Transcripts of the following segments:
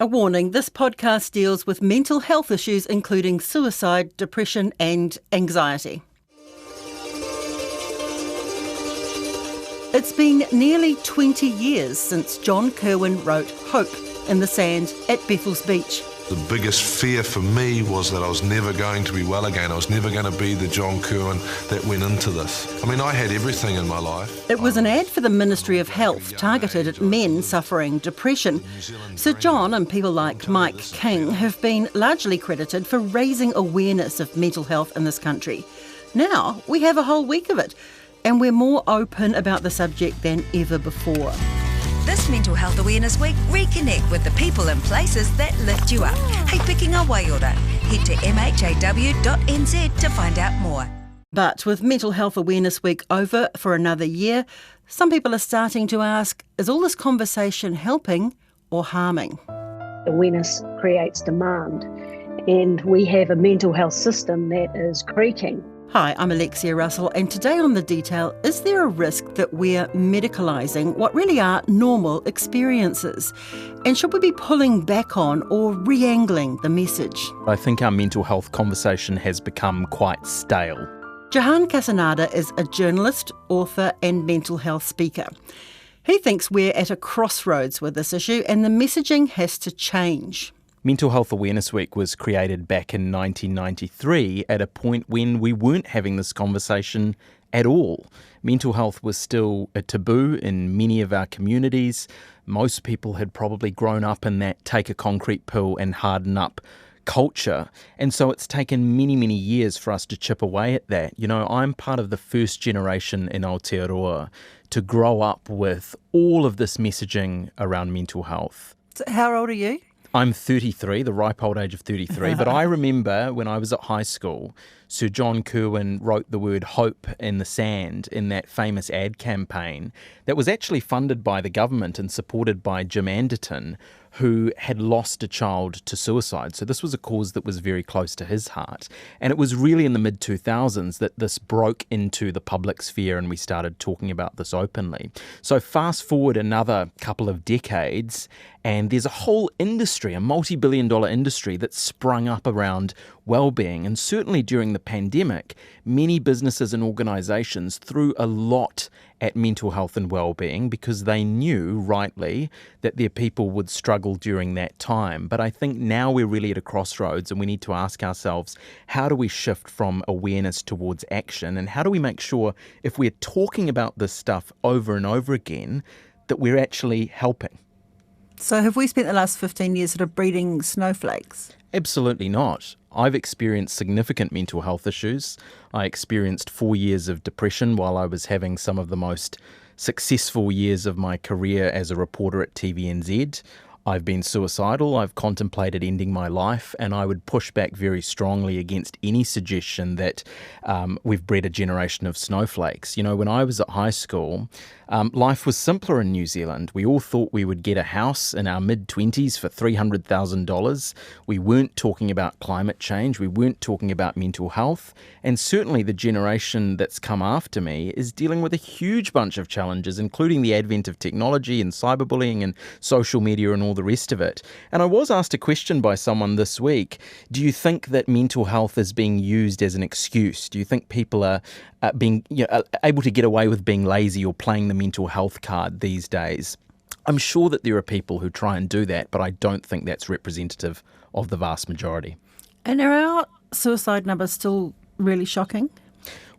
A warning, this podcast deals with mental health issues including suicide, depression and anxiety. It's been nearly 20 years since John Kirwan wrote Hope in the Sand at Bethel's Beach. The biggest fear for me was that I was never going to be well again. I was never going to be the John Kirwan that went into this. I mean, I had everything in my life. It was an ad for the Ministry of Health targeted at men suffering depression. Sir John and people like Mike King have been largely credited for raising awareness of mental health in this country. Now we have a whole week of it, and we're more open about the subject than ever before. This Mental Health Awareness Week, reconnect with the people and places that lift you up. Hei piki ngā waiora. Head to mhaw.nz to find out more. But with Mental Health Awareness Week over for another year, some people are starting to ask, is all this conversation helping or harming? Awareness creates demand, and we have a mental health system that is creaking. Hi, I'm Alexia Russell, and today on The Detail, is there a risk that we're medicalising what really are normal experiences? And should we be pulling back on or re-angling the message? I think our mental health conversation has become quite stale. Jahan Casanada is a journalist, author and mental health speaker. He thinks we're at a crossroads with this issue and the messaging has to change. Mental Health Awareness Week was created back in 1993 at a point when we weren't having this conversation at all. Mental health was still a taboo in many of our communities. Most people had probably grown up in that take a concrete pill and harden up culture. And so it's taken many, many years for us to chip away at that. You know, I'm part of the first generation in Aotearoa to grow up with all of this messaging around mental health. So how old are you? I'm 33, the ripe old age of 33, but I remember when I was at high school, Sir John Kirwan wrote the word hope in the sand in that famous ad campaign that was actually funded by the government and supported by Jim Anderton, who had lost a child to suicide. So this was a cause that was very close to his heart. And it was really in the mid-2000s that this broke into the public sphere and we started talking about this openly. So fast forward another couple of decades and there's a whole industry, a multi-billion-dollar industry that's sprung up around well-being. And certainly during the pandemic, many businesses and organisations threw a lot at mental health and well-being because they knew, rightly, that their people would struggle during that time. But I think now we're really at a crossroads and we need to ask ourselves, how do we shift from awareness towards action? And how do we make sure, if we're talking about this stuff over and over again, that we're actually helping? So have we spent the last 15 years sort of breeding snowflakes? Absolutely not. I've experienced significant mental health issues. I experienced 4 years of depression while I was having some of the most successful years of my career as a reporter at TVNZ. I've been suicidal, I've contemplated ending my life, and I would push back very strongly against any suggestion that we've bred a generation of snowflakes. You know, when I was at high school, life was simpler in New Zealand. We all thought we would get a house in our mid-20s for $300,000. We weren't talking about climate change. We weren't talking about mental health. And certainly the generation that's come after me is dealing with a huge bunch of challenges, including the advent of technology and cyberbullying and social media and all the rest of it. And I was asked a question by someone this week, do you think that mental health is being used as an excuse? Do you think people are being able to get away with being lazy or playing the mental health card these days? I'm sure that there are people who try and do that, but I don't think that's representative of the vast majority. And are our suicide numbers still really shocking?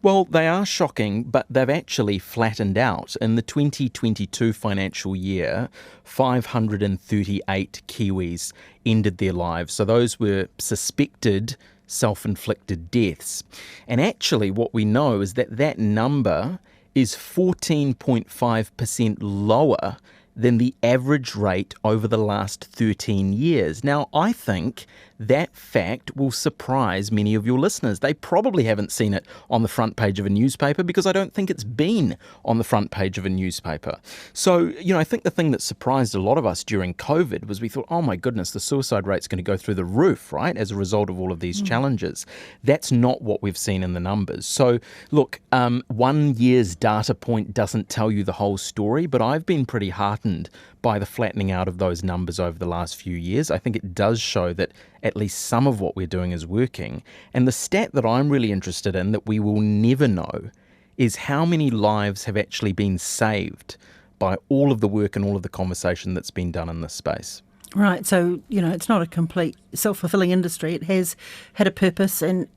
Well, they are shocking, but they've actually flattened out. In the 2022 financial year, 538 Kiwis ended their lives. So those were suspected self-inflicted deaths. And actually what we know is that that number is 14.5% lower than the average rate over the last 13 years. Now, I think that fact will surprise many of your listeners. They probably haven't seen it on the front page of a newspaper because I don't think it's been on the front page of a newspaper. So, I think the thing that surprised a lot of us during COVID was we thought, oh my goodness, the suicide rate's going to go through the roof, right, as a result of all of these challenges. That's not what we've seen in the numbers. So, look, 1 year's data point doesn't tell you the whole story, but I've been pretty heartened heartened by the flattening out of those numbers over the last few years. I think it does show that at least some of what we're doing is working. And the stat that I'm really interested in that we will never know is how many lives have actually been saved by all of the work and all of the conversation that's been done in this space. Right, so, it's not a complete self-fulfilling industry. It has had a purpose, and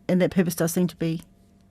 that purpose does seem to be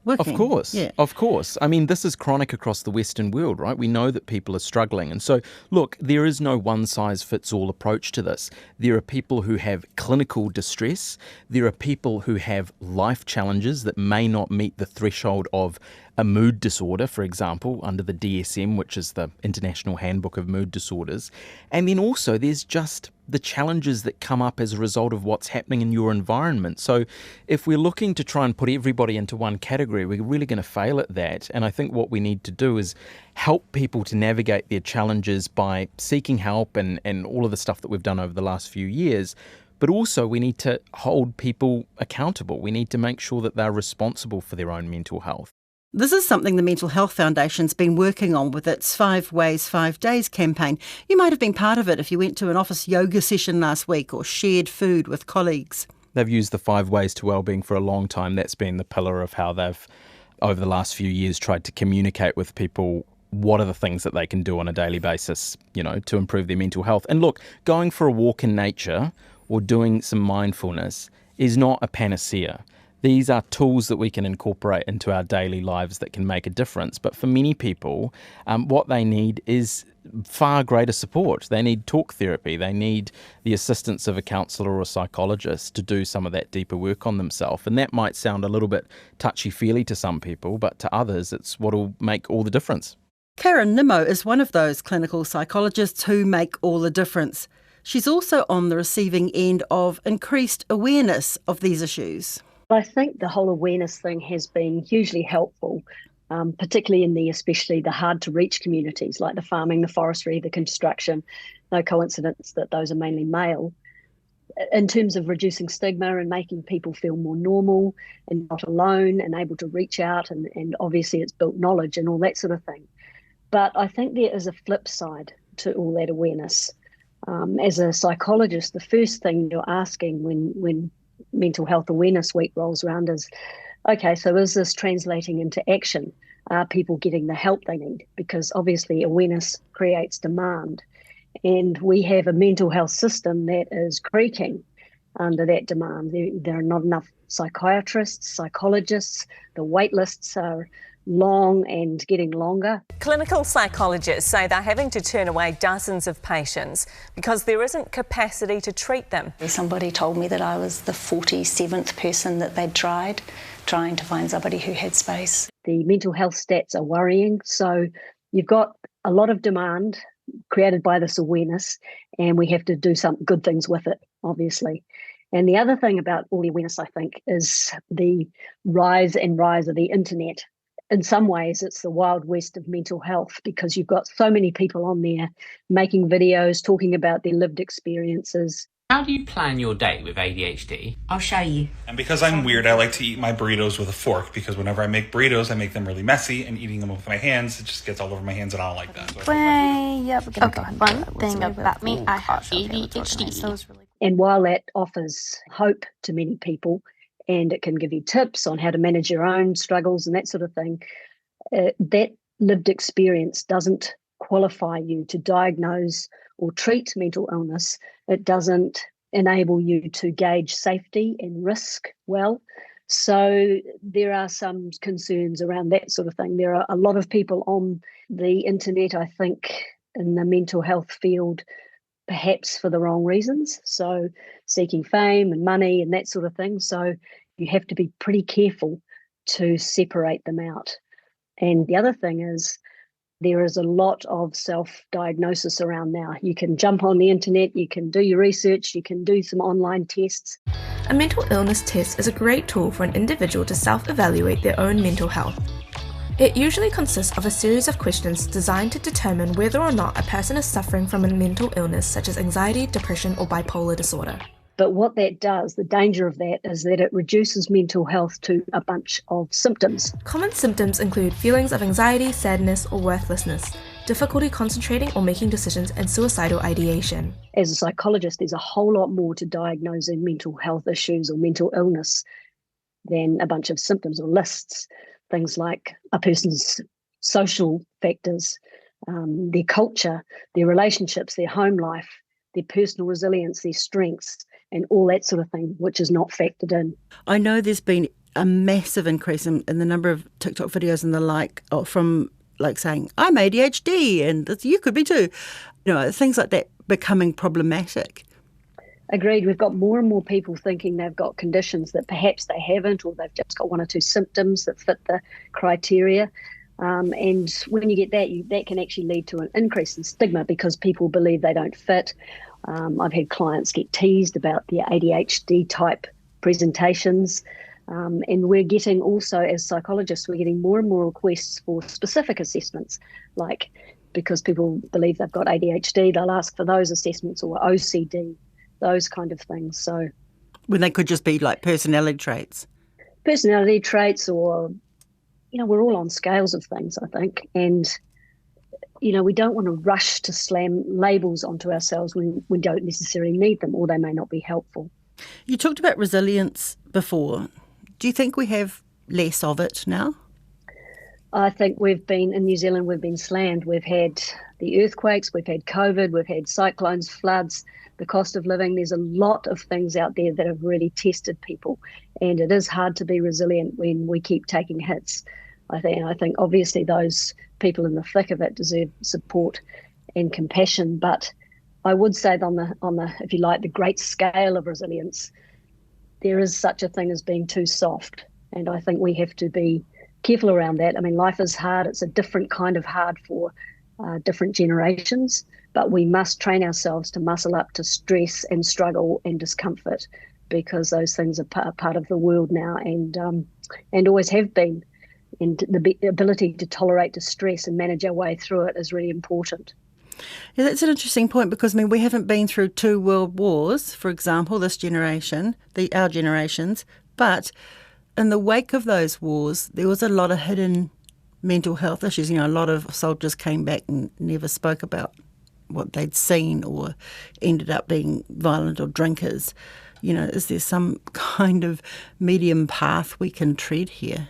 working. Of course, yeah. Of course. I mean, this is chronic across the Western world, right? We know that people are struggling. And so, look, there is no one-size-fits-all approach to this. There are people who have clinical distress. There are people who have life challenges that may not meet the threshold of a mood disorder, for example, under the DSM, which is the International Handbook of Mood Disorders. And then also there's just the challenges that come up as a result of what's happening in your environment. So if we're looking to try and put everybody into one category, we're really going to fail at that. And I think what we need to do is help people to navigate their challenges by seeking help and all of the stuff that we've done over the last few years. But also we need to hold people accountable. We need to make sure that they're responsible for their own mental health. This is something the Mental Health Foundation's been working on with its 5 Ways, 5 Days campaign. You might have been part of it if you went to an office yoga session last week or shared food with colleagues. They've used the 5 Ways to Wellbeing for a long time. That's been the pillar of how they've, over the last few years, tried to communicate with people what are the things that they can do on a daily basis, to improve their mental health. And look, going for a walk in nature or doing some mindfulness is not a panacea. These are tools that we can incorporate into our daily lives that can make a difference. But for many people, what they need is far greater support. They need talk therapy. They need the assistance of a counsellor or a psychologist to do some of that deeper work on themselves. And that might sound a little bit touchy-feely to some people, but to others, it's what will make all the difference. Karen Nimmo is one of those clinical psychologists who make all the difference. She's also on the receiving end of increased awareness of these issues. I think the whole awareness thing has been hugely helpful, particularly in especially the hard-to-reach communities like the farming, the forestry, the construction. No coincidence that those are mainly male. In terms of reducing stigma and making people feel more normal and not alone and able to reach out, and obviously it's built knowledge and all that sort of thing. But I think there is a flip side to all that awareness. As a psychologist, the first thing you're asking when Mental Health Awareness Week rolls around is, okay, so is this translating into action? Are people getting the help they need? Because obviously awareness creates demand. And we have a mental health system that is creaking under that demand. There are not enough psychiatrists, psychologists. The wait lists are long and getting longer. Clinical psychologists say they're having to turn away dozens of patients because there isn't capacity to treat them. Somebody told me that I was the 47th person that they'd trying to find somebody who had space. The mental health stats are worrying. So you've got a lot of demand created by this awareness, and we have to do some good things with it, obviously. And the other thing about all the awareness, I think, is the rise of the internet. In some ways, it's the Wild West of mental health because you've got so many people on there making videos, talking about their lived experiences. How do you plan your day with ADHD? I'll show you. And because I'm weird, I like to eat my burritos with a fork because whenever I make burritos, I make them really messy, and eating them with my hands, it just gets all over my hands, and I don't like that. One thing about me, I have ADHD. And while that offers hope to many people, and it can give you tips on how to manage your own struggles and that sort of thing, that lived experience doesn't qualify you to diagnose or treat mental illness. It doesn't enable you to gauge safety and risk well. So there are some concerns around that sort of thing. There are a lot of people on the internet, I think, in the mental health field, perhaps for the wrong reasons. So seeking fame and money and that sort of thing. So you have to be pretty careful to separate them out. And the other thing is there is a lot of self-diagnosis around now. You can jump on the internet, you can do your research, you can do some online tests. A mental illness test is a great tool for an individual to self-evaluate their own mental health. It usually consists of a series of questions designed to determine whether or not a person is suffering from a mental illness such as anxiety, depression, or bipolar disorder. But what that does, the danger of that, is that it reduces mental health to a bunch of symptoms. Common symptoms include feelings of anxiety, sadness, or worthlessness, difficulty concentrating or making decisions, and suicidal ideation. As a psychologist, there's a whole lot more to diagnosing mental health issues or mental illness than a bunch of symptoms or lists. Things like a person's social factors, their culture, their relationships, their home life, their personal resilience, their strengths, and all that sort of thing, which is not factored in. I know there's been a massive increase in the number of TikTok videos and the like from like saying, I'm ADHD and you could be too. Things like that becoming problematic. Agreed. We've got more and more people thinking they've got conditions that perhaps they haven't, or they've just got one or two symptoms that fit the criteria. And when you get that, that can actually lead to an increase in stigma because people believe they don't fit. I've had clients get teased about their ADHD type presentations. And we're getting also, as psychologists, we're getting more and more requests for specific assessments, like because people believe they've got ADHD, they'll ask for those assessments, or OCD, those kind of things. So when they could just be like personality traits. Personality traits, or, we're all on scales of things, I think. And, we don't want to rush to slam labels onto ourselves when we don't necessarily need them, or they may not be helpful. You talked about resilience before. Do you think we have less of it now? I think in New Zealand, we've been slammed. We've had the earthquakes, we've had COVID, we've had cyclones, floods, the cost of living. There's a lot of things out there that have really tested people. And it is hard to be resilient when we keep taking hits. I think obviously those people in the thick of it deserve support and compassion. But I would say on the, if you like, the great scale of resilience, there is such a thing as being too soft. And I think we have to be careful around that. I mean, life is hard. It's a different kind of hard for different generations, but we must train ourselves to muscle up to stress and struggle and discomfort, because those things are part of the world now and always have been. And the ability to tolerate distress and manage our way through it is really important. Yeah, that's an interesting point, because we haven't been through 2 world wars, for example, this generation, our generations, but in the wake of those wars, there was a lot of hidden mental health issues. A lot of soldiers came back and never spoke about what they'd seen, or ended up being violent or drinkers. Is there some kind of medium path we can tread here?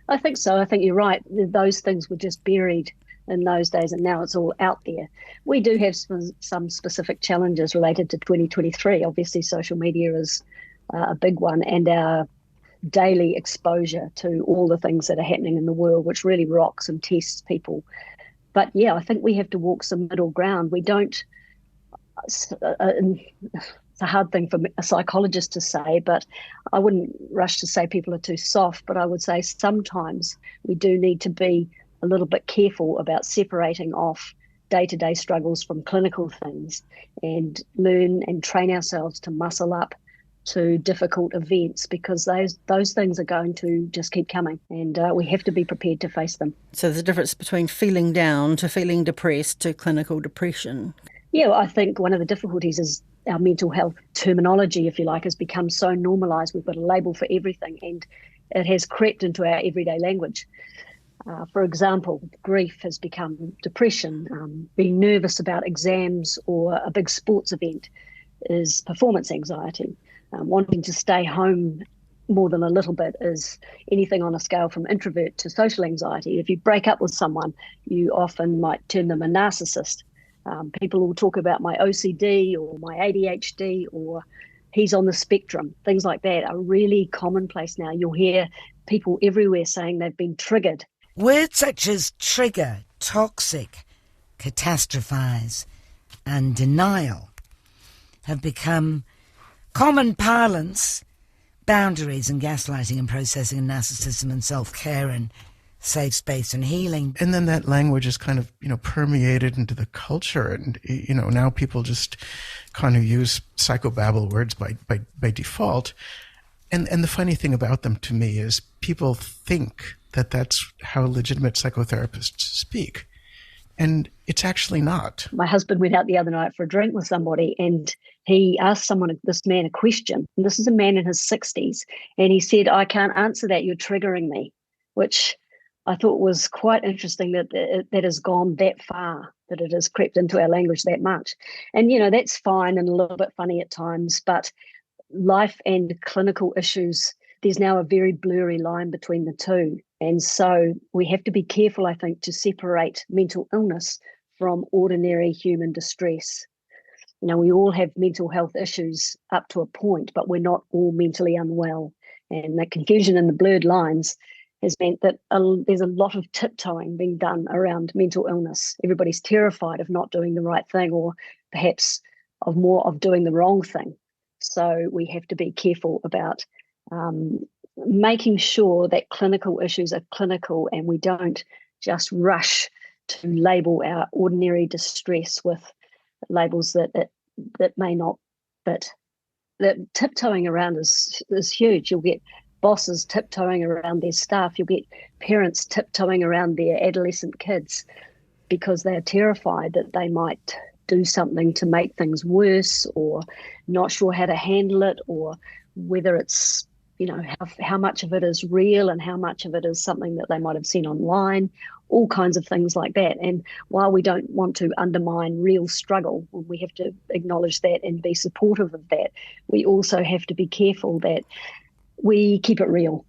I think so. I think you're right. Those things were just buried in those days, and now it's all out there. We do have some specific challenges related to 2023. Obviously, social media is a big one, and our daily exposure to all the things that are happening in the world, which really rocks and tests people. But yeah, I think we have to walk some middle ground. We don't, it's a hard thing for a psychologist to say, but I wouldn't rush to say people are too soft, but I would say sometimes we do need to be a little bit careful about separating off day-to-day struggles from clinical things, and learn and train ourselves to muscle up to difficult events, because those things are going to just keep coming, and we have to be prepared to face them. So there's a difference between feeling down to feeling depressed to clinical depression. Yeah, well, I think one of the difficulties is our mental health terminology, if you like, has become so normalised. We've got a label for everything, and it has crept into our everyday language. For example, grief has become depression. Being nervous about exams or a big sports event is performance anxiety. Wanting to stay home more than a little bit is anything on a scale from introvert to social anxiety. If you break up with someone, you often might term them a narcissist. People will talk about my OCD or my ADHD or he's on the spectrum. Things like that are really commonplace now. You'll hear people everywhere saying they've been triggered. Words such as trigger, toxic, catastrophize, and denial have become common parlance. Boundaries and gaslighting and processing and narcissism and self-care and safe space and healing. And then that language is kind of, permeated into the culture. And, now people just kind of use psychobabble words by default. And the funny thing about them to me is people think that that's how legitimate psychotherapists speak. And it's actually not. My husband went out the other night for a drink with somebody, and he asked this man a question. And this is a man in his 60s. And he said, I can't answer that. You're triggering me, which I thought was quite interesting that that has gone that far, that it has crept into our language that much. And, that's fine and a little bit funny at times, but life and clinical issues, there's now a very blurry line between the two. And so we have to be careful, I think, to separate mental illness from ordinary human distress. We all have mental health issues up to a point, but we're not all mentally unwell. And the confusion and the blurred lines has meant that there's a lot of tiptoeing being done around mental illness. Everybody's terrified of not doing the right thing, or perhaps of doing the wrong thing. So we have to be careful about making sure that clinical issues are clinical, and we don't just rush to label our ordinary distress with labels that may not fit. That tiptoeing around is huge. You'll get bosses tiptoeing around their staff. You'll get parents tiptoeing around their adolescent kids because they're terrified that they might do something to make things worse, or not sure how to handle it, or whether it's, how much of it is real and how much of it is something that they might have seen online, all kinds of things like that. And while we don't want to undermine real struggle, we have to acknowledge that and be supportive of that. We also have to be careful that we keep it real.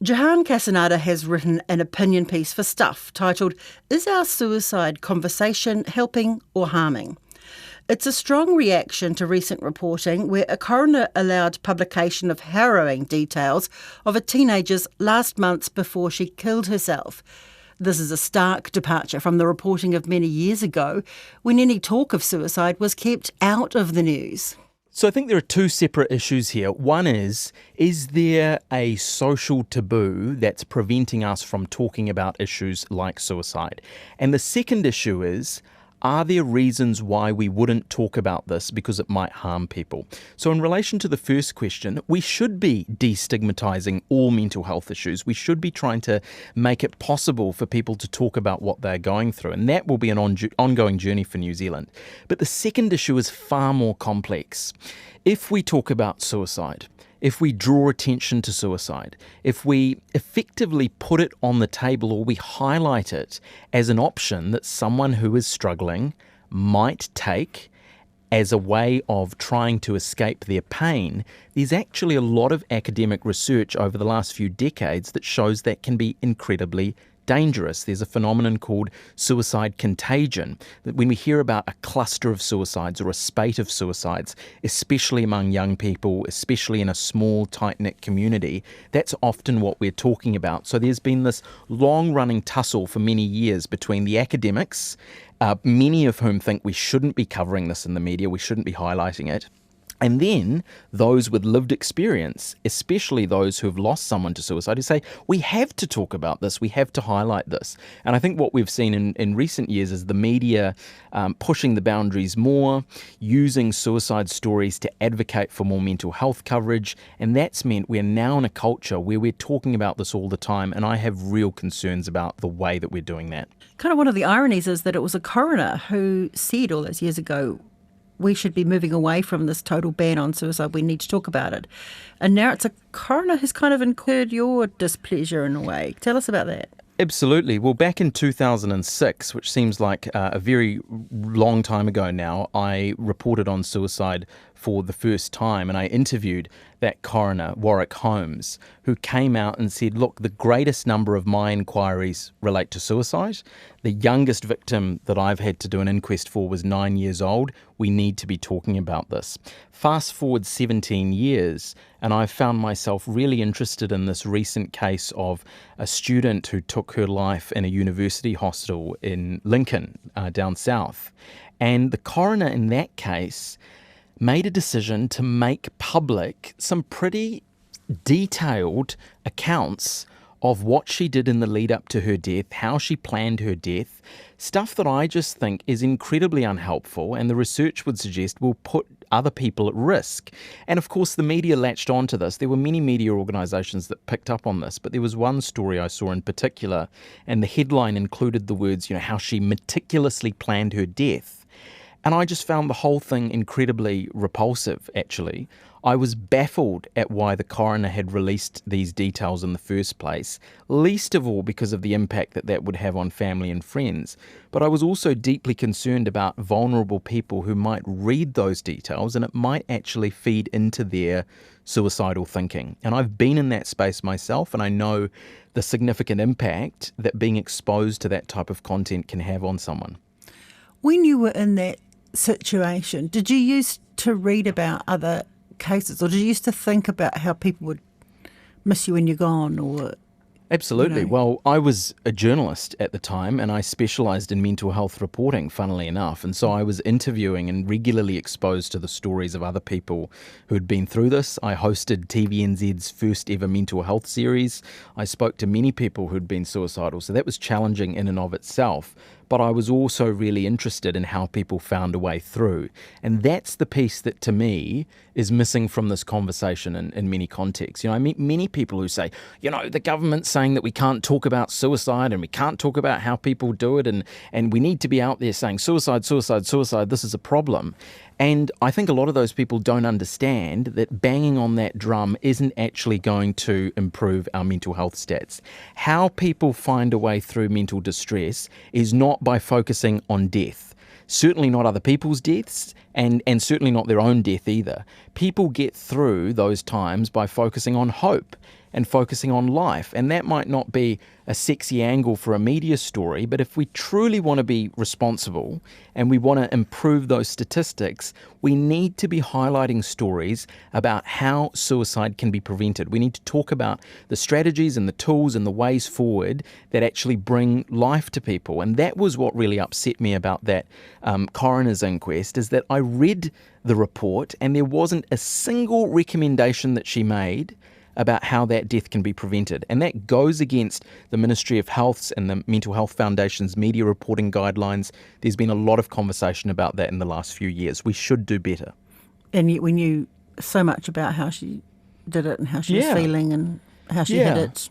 Jahan Casanada has written an opinion piece for Stuff titled, "Is Our Suicide Conversation Helping or Harming?" It's a strong reaction to recent reporting where a coroner allowed publication of harrowing details of a teenager's last months before she killed herself. This is a stark departure from the reporting of many years ago, when any talk of suicide was kept out of the news. So I think there are two separate issues here. One is there a social taboo that's preventing us from talking about issues like suicide? And the second issue is, are there reasons why we wouldn't talk about this because it might harm people? So in relation to the first question, we should be destigmatising all mental health issues. We should be trying to make it possible for people to talk about what they're going through, and that will be an ongoing journey for New Zealand. But the second issue is far more complex. If we talk about suicide, if we draw attention to suicide, if we effectively put it on the table or we highlight it as an option that someone who is struggling might take as a way of trying to escape their pain, there's actually a lot of academic research over the last few decades that shows that can be incredibly dangerous. There's a phenomenon called suicide contagion, that when we hear about a cluster of suicides or a spate of suicides, especially among young people, especially in a small, tight-knit community, that's often what we're talking about. So there's been this long-running tussle for many years between the academics, many of whom think we shouldn't be covering this in the media, we shouldn't be highlighting it, and then those with lived experience, especially those who have lost someone to suicide, who say, we have to talk about this, we have to highlight this. And I think what we've seen in recent years is the media pushing the boundaries more, using suicide stories to advocate for more mental health coverage. And that's meant we're now in a culture where we're talking about this all the time. And I have real concerns about the way that we're doing that. Kind of one of the ironies is that it was a coroner who said all those years ago, we should be moving away from this total ban on suicide. We need to talk about it. And now it's a coroner who's kind of incurred your displeasure in a way. Tell us about that. Absolutely. Well, back in 2006, which seems like a very long time ago now, I reported on suicide for the first time, and I interviewed that coroner, Warwick Holmes, who came out and said, look, the greatest number of my inquiries relate to suicide. The youngest victim that I've had to do an inquest for was 9 years old. We need to be talking about this. Fast forward 17 years, and I found myself really interested in this recent case of a student who took her life in a university hostel in Lincoln, down south. And the coroner in that case made a decision to make public some pretty detailed accounts of what she did in the lead up to her death, how she planned her death, stuff that I just think is incredibly unhelpful, and the research would suggest will put other people at risk. And of course the media latched onto this. There were many media organisations that picked up on this, but there was one story I saw in particular, and the headline included the words, how she meticulously planned her death. And I just found the whole thing incredibly repulsive, actually. I was baffled at why the coroner had released these details in the first place, least of all because of the impact that that would have on family and friends. But I was also deeply concerned about vulnerable people who might read those details and it might actually feed into their suicidal thinking. And I've been in that space myself, and I know the significant impact that being exposed to that type of content can have on someone. When you were in that situation, did you used to read about other cases, or did you used to think about how people would miss you when you're gone? Or Absolutely. Well, I was a journalist at the time, and I specialised in mental health reporting, funnily enough. And so I was interviewing and regularly exposed to the stories of other people who had been through this. I hosted TVNZ's first ever mental health series. I spoke to many people who'd been suicidal, so that was challenging in and of itself. But I was also really interested in how people found a way through. And that's the piece that, to me, is missing from this conversation in many contexts. I meet many people who say, the government's saying that we can't talk about suicide and we can't talk about how people do it, and we need to be out there saying suicide, suicide, suicide, this is a problem. And I think a lot of those people don't understand that banging on that drum isn't actually going to improve our mental health stats. How people find a way through mental distress is not by focusing on death. Certainly not other people's deaths, and certainly not their own death either. People get through those times by focusing on hope and focusing on life. And that might not be a sexy angle for a media story, but if we truly want to be responsible and we want to improve those statistics, we need to be highlighting stories about how suicide can be prevented. We need to talk about the strategies and the tools and the ways forward that actually bring life to people. And that was what really upset me about that coroner's inquest, is that I read the report and there wasn't a single recommendation that she made about how that death can be prevented. And that goes against the Ministry of Health's and the Mental Health Foundation's media reporting guidelines. There's been a lot of conversation about that in the last few years. We should do better. And yet we knew so much about how she did it and how she was feeling and how she hid it.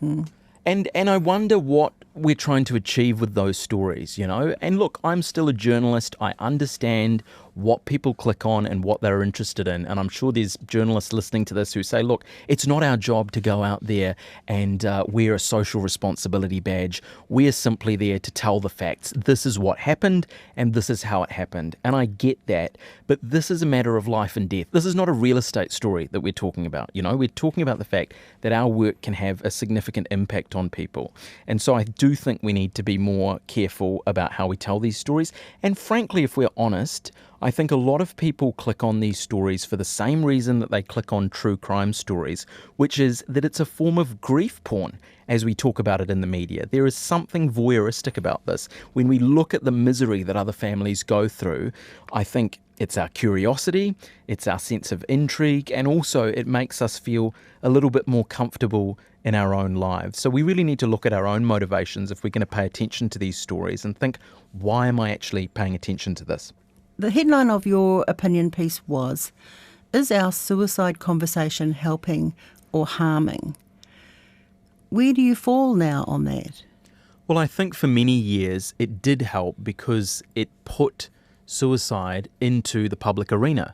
And I wonder what we're trying to achieve with those stories, And look, I'm still a journalist. I understand what people click on and what they're interested in. And I'm sure there's journalists listening to this who say, look, it's not our job to go out there and wear a social responsibility badge. We're simply there to tell the facts. This is what happened and this is how it happened. And I get that. But this is a matter of life and death. This is not a real estate story that we're talking about. We're talking about the fact that our work can have a significant impact on people. And so I do think we need to be more careful about how we tell these stories. And frankly, if we're honest, I think a lot of people click on these stories for the same reason that they click on true crime stories, which is that it's a form of grief porn, as we talk about it in the media. There is something voyeuristic about this. When we look at the misery that other families go through, I think it's our curiosity, it's our sense of intrigue, and also it makes us feel a little bit more comfortable in our own lives. So we really need to look at our own motivations if we're going to pay attention to these stories and think, why am I actually paying attention to this? The headline of your opinion piece was, is our suicide conversation helping or harming? Where do you fall now on that? Well, I think for many years it did help because it put suicide into the public arena.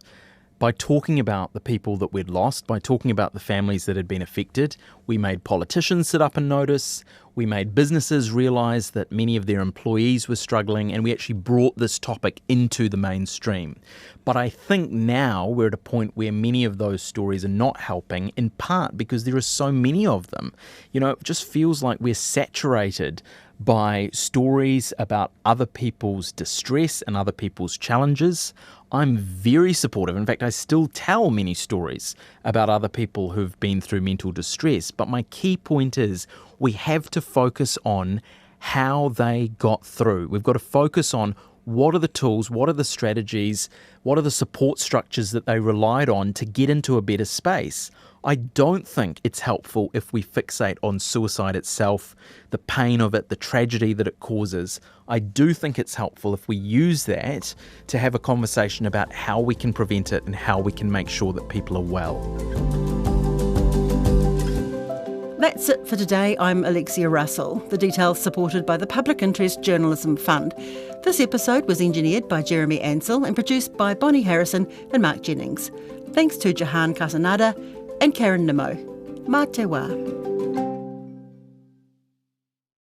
By talking about the people that we'd lost, by talking about the families that had been affected, we made politicians sit up and notice, we made businesses realise that many of their employees were struggling, and we actually brought this topic into the mainstream. But I think now we're at a point where many of those stories are not helping, in part because there are so many of them. It just feels like we're saturated by stories about other people's distress and other people's challenges. I'm very supportive. In fact, I still tell many stories about other people who've been through mental distress. But my key point is we have to focus on how they got through. We've got to focus on what are the tools, what are the strategies, what are the support structures that they relied on to get into a better space. I don't think it's helpful if we fixate on suicide itself, the pain of it, the tragedy that it causes. I do think it's helpful if we use that to have a conversation about how we can prevent it and how we can make sure that people are well. That's it for today. I'm Alexia Russell. The details supported by the Public Interest Journalism Fund. This episode was engineered by Jeremy Ansell and produced by Bonnie Harrison and Mark Jennings. Thanks to Jahan Casanada and Karen Nimmo. Mā te wā.